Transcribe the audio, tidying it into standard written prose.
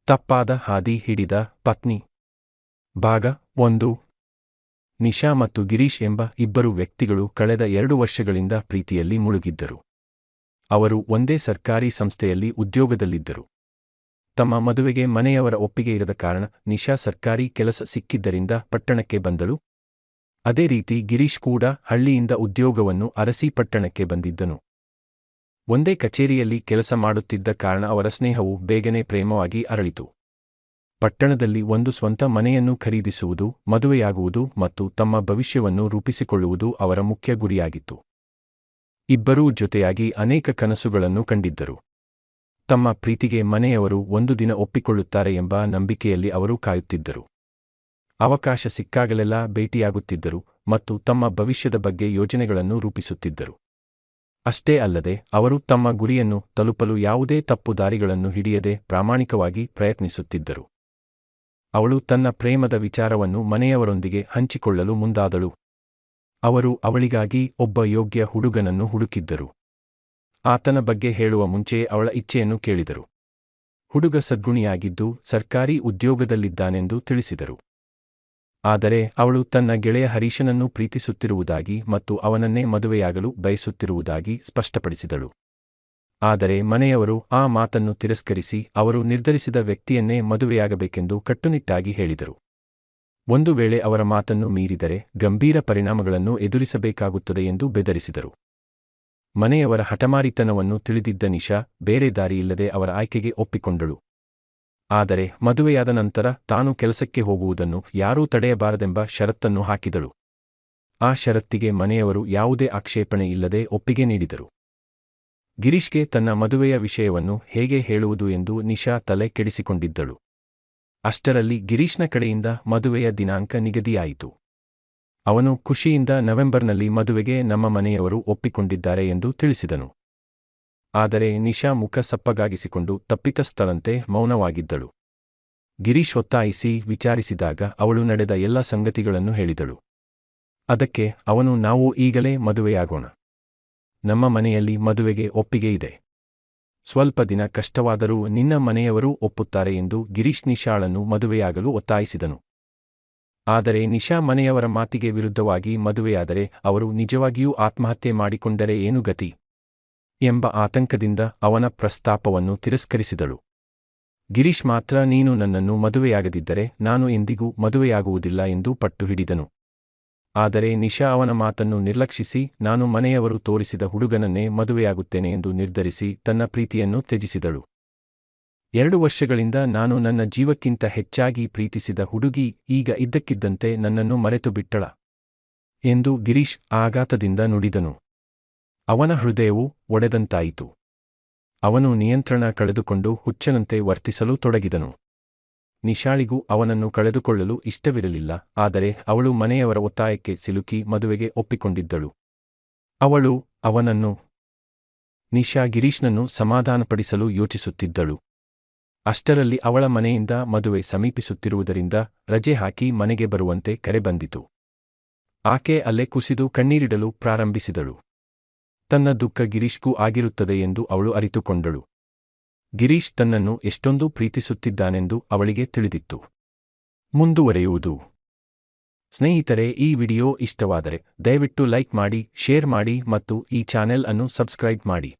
ತಪ್ಪಾದ ಹಾದಿ ಹಿಡಿದ ಪತ್ನಿ. ಭಾಗ 1. ನಿಶಾ ಮತ್ತು ಗಿರೀಶ್ ಎಂಬ ಇಬ್ಬರು ವ್ಯಕ್ತಿಗಳು ಕಳೆದ 2 ವರ್ಷಗಳಿಂದ ಪ್ರೀತಿಯಲ್ಲಿ ಮುಳುಗಿದ್ದರು. ಅವರು ಒಂದೇ ಸರ್ಕಾರಿ ಸಂಸ್ಥೆಯಲ್ಲಿ ಉದ್ಯೋಗದಲ್ಲಿದ್ದರು. ತಮ್ಮ ಮದುವೆಗೆ ಮನೆಯವರ ಒಪ್ಪಿಗೆ ಇರದ ಕಾರಣ ನಿಶಾ ಸರ್ಕಾರಿ ಕೆಲಸ ಸಿಕ್ಕಿದ್ದರಿಂದ ಪಟ್ಟಣಕ್ಕೆ ಬಂದಳು. ಅದೇ ರೀತಿ ಗಿರೀಶ್ ಕೂಡ ಹಳ್ಳಿಯಿಂದ ಉದ್ಯೋಗವನ್ನು ಅರಸಿ ಪಟ್ಟಣಕ್ಕೆ ಬಂದಿದ್ದನು. ಒಂದೇ ಕಚೇರಿಯಲ್ಲಿ ಕೆಲಸ ಮಾಡುತ್ತಿದ್ದ ಕಾರಣ ಅವರ ಸ್ನೇಹವು ಬೇಗನೆ ಪ್ರೇಮವಾಗಿ ಅರಳಿತು. ಪಟ್ಟಣದಲ್ಲಿ ಒಂದು ಸ್ವಂತ ಮನೆಯನ್ನು ಖರೀದಿಸುವುದು, ಮದುವೆಯಾಗುವುದು ಮತ್ತು ತಮ್ಮ ಭವಿಷ್ಯವನ್ನು ರೂಪಿಸಿಕೊಳ್ಳುವುದು ಅವರ ಮುಖ್ಯ ಗುರಿಯಾಗಿತ್ತು. ಇಬ್ಬರೂ ಜೊತೆಯಾಗಿ ಅನೇಕ ಕನಸುಗಳನ್ನು ಕಂಡಿದ್ದರು. ತಮ್ಮ ಪ್ರೀತಿಗೆ ಮನೆಯವರು ಒಂದು ದಿನ ಒಪ್ಪಿಕೊಳ್ಳುತ್ತಾರೆ ಎಂಬ ನಂಬಿಕೆಯಲ್ಲಿ ಅವರು ಕಾಯುತ್ತಿದ್ದರು. ಅವಕಾಶ ಸಿಕ್ಕಾಗಲೆಲ್ಲ ಭೇಟಿಯಾಗುತ್ತಿದ್ದರು ಮತ್ತು ತಮ್ಮ ಭವಿಷ್ಯದ ಬಗ್ಗೆ ಯೋಜನೆಗಳನ್ನು ರೂಪಿಸುತ್ತಿದ್ದರು. ಅಷ್ಟೇ ಅಲ್ಲದೆ ಅವರು ತಮ್ಮ ಗುರಿಯನ್ನು ತಲುಪಲು ಯಾವುದೇ ತಪ್ಪು ದಾರಿಗಳನ್ನು ಹಿಡಿಯದೆ ಪ್ರಾಮಾಣಿಕವಾಗಿ ಪ್ರಯತ್ನಿಸುತ್ತಿದ್ದರು. ಅವಳು ತನ್ನ ಪ್ರೇಮದ ವಿಚಾರವನ್ನು ಮನೆಯವರೊಂದಿಗೆ ಹಂಚಿಕೊಳ್ಳಲು ಮುಂದಾದಳು. ಅವರು ಅವಳಿಗಾಗಿ ಒಬ್ಬ ಯೋಗ್ಯ ಹುಡುಗನನ್ನು ಹುಡುಕಿದ್ದರು. ಆತನ ಬಗ್ಗೆ ಹೇಳುವ ಮುಂಚೆಯೇ ಅವಳ ಇಚ್ಛೆಯನ್ನು ಕೇಳಿದರು. ಹುಡುಗ ಸದ್ಗುಣಿಯಾಗಿದ್ದು ಸರ್ಕಾರಿ ಉದ್ಯೋಗದಲ್ಲಿದ್ದಾನೆಂದು ತಿಳಿಸಿದರು. ಆದರೆ ಅವಳು ತನ್ನ ಗೆಳೆಯ ಹರೀಶನನ್ನು ಪ್ರೀತಿಸುತ್ತಿರುವುದಾಗಿ ಮತ್ತು ಅವನನ್ನೇ ಮದುವೆಯಾಗಲು ಬಯಸುತ್ತಿರುವುದಾಗಿ ಸ್ಪಷ್ಟಪಡಿಸಿದಳು. ಆದರೆ ಮನೆಯವರು ಆ ಮಾತನ್ನು ತಿರಸ್ಕರಿಸಿ ಅವರು ನಿರ್ಧರಿಸಿದ ವ್ಯಕ್ತಿಯನ್ನೇ ಮದುವೆಯಾಗಬೇಕೆಂದು ಕಟ್ಟುನಿಟ್ಟಾಗಿ ಹೇಳಿದರು. ಒಂದು ವೇಳೆ ಅವರ ಮಾತನ್ನು ಮೀರಿದರೆ ಗಂಭೀರ ಪರಿಣಾಮಗಳನ್ನು ಎದುರಿಸಬೇಕಾಗುತ್ತದೆ ಎಂದು ಬೆದರಿಸಿದರು. ಮನೆಯವರ ಹಠಮಾರಿತನವನ್ನು ತಿಳಿದಿದ್ದ ನಿಶಾ ಬೇರೆ ದಾರಿಯಿಲ್ಲದೆ ಅವರ ಆಯ್ಕೆಗೆ ಒಪ್ಪಿಕೊಂಡಳು. ಆದರೆ ಮದುವೆಯಾದ ನಂತರ ತಾನು ಕೆಲಸಕ್ಕೆ ಹೋಗುವುದನ್ನು ಯಾರೂ ತಡೆಯಬಾರದೆಂಬ ಷರತ್ತನ್ನು ಹಾಕಿದಳು. ಆ ಷರತ್ತಿಗೆ ಮನೆಯವರು ಯಾವುದೇ ಆಕ್ಷೇಪಣೆ ಇಲ್ಲದೆ ಒಪ್ಪಿಗೆ ನೀಡಿದರು. ಗಿರೀಶ್ಗೆ ತನ್ನ ಮದುವೆಯ ವಿಷಯವನ್ನು ಹೇಗೆ ಹೇಳುವುದು ಎಂದು ನಿಶಾ ತಲೆ ಕೆಡಿಸಿಕೊಂಡಿದ್ದಳು. ಅಷ್ಟರಲ್ಲಿ ಗಿರೀಶ್ನ ಕಡೆಯಿಂದ ಮದುವೆಯ ದಿನಾಂಕ ನಿಗದಿಯಾಯಿತು. ಅವನು ಖುಷಿಯಿಂದ ನವೆಂಬರ್ನಲ್ಲಿ ಮದುವೆಗೆ ನಮ್ಮ ಮನೆಯವರು ಒಪ್ಪಿಕೊಂಡಿದ್ದಾರೆ ಎಂದು ತಿಳಿಸಿದನು. ಆದರೆ ನಿಶಾ ಮುಖ ಸಪ್ಪಗಾಗಿಸಿಕೊಂಡು ತಪ್ಪಿತಸ್ಥಳಂತೆ ಮೌನವಾಗಿದ್ದಳು. ಗಿರೀಶ್ ಒತ್ತಾಯಿಸಿ ವಿಚಾರಿಸಿದಾಗ ಅವಳು ನಡೆದ ಎಲ್ಲ ಸಂಗತಿಗಳನ್ನು ಹೇಳಿದಳು. ಅದಕ್ಕೆ ಅವನು, ನಾವು ಈಗಲೇ ಮದುವೆಯಾಗೋಣ. ನಮ್ಮ ಮನೆಯಲ್ಲಿ ಮದುವೆಗೆ ಒಪ್ಪಿಗೆ ಇದೆ. ಸ್ವಲ್ಪ ದಿನ ಕಷ್ಟವಾದರೂ ನಿನ್ನ ಮನೆಯವರೂ ಒಪ್ಪುತ್ತಾರೆ ಎಂದು ಗಿರೀಶ್ ನಿಶಾಳನ್ನು ಮದುವೆಯಾಗಲು ಒತ್ತಾಯಿಸಿದನು. ಆದರೆ ನಿಶಾ ಮನೆಯವರ ಮಾತಿಗೆ ವಿರುದ್ಧವಾಗಿ ಮದುವೆಯಾದರೆ ಅವರು ನಿಜವಾಗಿಯೂ ಆತ್ಮಹತ್ಯೆ ಮಾಡಿಕೊಂಡರೆ ಏನು ಗತಿ ಎಂಬ ಆತಂಕದಿಂದ ಅವನ ಪ್ರಸ್ತಾಪವನ್ನು ತಿರಸ್ಕರಿಸಿದಳು. ಗಿರೀಶ್ ಮಾತ್ರ, ನೀನು ನನ್ನನ್ನು ಮದುವೆಯಾಗದಿದ್ದರೆ ನಾನು ಎಂದಿಗೂ ಮದುವೆಯಾಗುವುದಿಲ್ಲ ಎಂದು ಪಟ್ಟು ಹಿಡಿದನು. ಆದರೆ ನಿಶಾ ಅವನ ಮಾತನ್ನು ನಿರ್ಲಕ್ಷಿಸಿ ನಾನು ಮನೆಯವರು ತೋರಿಸಿದ ಹುಡುಗನನ್ನೇ ಮದುವೆಯಾಗುತ್ತೇನೆ ಎಂದು ನಿರ್ಧರಿಸಿ ತನ್ನ ಪ್ರೀತಿಯನ್ನು ತ್ಯಜಿಸಿದಳು. 2 ವರ್ಷಗಳಿಂದ ನಾನು ನನ್ನ ಜೀವಕ್ಕಿಂತ ಹೆಚ್ಚಾಗಿ ಪ್ರೀತಿಸಿದ ಹುಡುಗಿ ಈಗ ಇದ್ದಕ್ಕಿದ್ದಂತೆ ನನ್ನನ್ನು ಮರೆತು ಬಿಟ್ಟಳ ಎಂದು ಗಿರೀಶ್ ಆಘಾತದಿಂದ ನುಡಿದನು. ಅವನ ಹೃದಯವು ಒಡೆದಂತಾಯಿತು. ಅವನು ನಿಯಂತ್ರಣ ಕಳೆದುಕೊಂಡು ಹುಚ್ಚನಂತೆ ವರ್ತಿಸಲು ತೊಡಗಿದನು. ನಿಶಾಳಿಗೂ ಅವನನ್ನು ಕಳೆದುಕೊಳ್ಳಲು ಇಷ್ಟವಿರಲಿಲ್ಲ, ಆದರೆ ಅವಳು ಮನೆಯವರ ಒತ್ತಾಯಕ್ಕೆ ಸಿಲುಕಿ ಮದುವೆಗೆ ಒಪ್ಪಿಕೊಂಡಿದ್ದಳು. ನಿಶಾ ಗಿರೀಶ್ನನ್ನು ಸಮಾಧಾನಪಡಿಸಲು ಯೋಚಿಸುತ್ತಿದ್ದಳು. ಅಷ್ಟರಲ್ಲಿ ಅವಳ ಮನೆಯಿಂದ ಮದುವೆ ಸಮೀಪಿಸುತ್ತಿರುವುದರಿಂದ ರಜೆ ಹಾಕಿ ಮನೆಗೆ ಬರುವಂತೆ ಕರೆ ಬಂದಿತು. ಆಕೆ ಅಲ್ಲೇ ಕುಸಿದು ಕಣ್ಣೀರಿಡಲು ಪ್ರಾರಂಭಿಸಿದಳು. ತನ್ನ ದುಃಖ ಗಿರೀಶ್ಗೂ ಆಗಿರುತ್ತದೆ ಎಂದು ಅವಳು ಅರಿತುಕೊಂಡಳು. ಗಿರೀಶ್ ತನ್ನನ್ನು ಎಷ್ಟೊಂದು ಪ್ರೀತಿಸುತ್ತಿದ್ದಾನೆಂದು ಅವಳಿಗೆ ತಿಳಿದಿತ್ತು. ಮುಂದುವರೆಯುವುದು. ಸ್ನೇಹಿತರೆ, ಈ ವಿಡಿಯೋ ಇಷ್ಟವಾದರೆ ದಯವಿಟ್ಟು ಲೈಕ್ ಮಾಡಿ, ಶೇರ್ ಮಾಡಿ ಮತ್ತು ಈ ಚಾನೆಲ್ ಅನ್ನು ಸಬ್ಸ್ಕ್ರೈಬ್ ಮಾಡಿ.